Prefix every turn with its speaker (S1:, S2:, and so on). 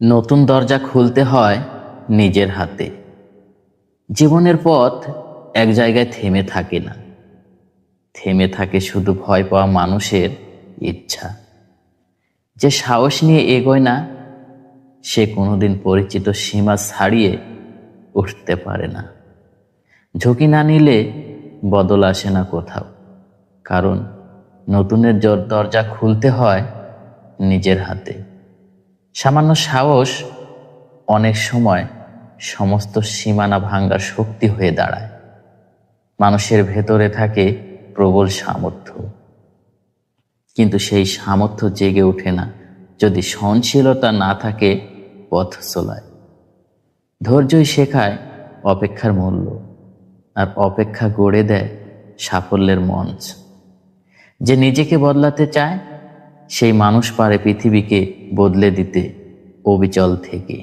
S1: নতুন দরজা খুলতে হয় নিজের হাতে। জীবনের পথ এক জায়গায় থেমে থাকে না, থেমে থাকে শুধু ভয় পাওয়া মানুষের ইচ্ছা। যে সাহস নিয়ে এগোয় না, সে কোনোদিন পরিচিত সীমা ছাড়িয়ে উঠতে পারে না। ঝুঁকি না নিলে বদল আসে না কোথাও, কারণ নতুনের দরজা খুলতে হয় নিজের হাতে। সামান্য সাহস অনেক সময় সমস্ত সীমানা ভাঙার শক্তি হয়ে দাঁড়ায়। মানুষের ভেতরে থাকে প্রবল সামর্থ্য, কিন্তু সেই সামর্থ্য জেগে ওঠে না যদি সহনশীলতা না থাকে পথ চলায়। ধৈর্যই শেখায় অপেক্ষার মূল্য, আর অপেক্ষা গড়ে দেয় সাফল্যের মঞ্চ। যে নিজেকে বদলাতে চায়, সেই মানুষ পারে পৃথিবীকে বদলে দিতে অবিচল থেকে।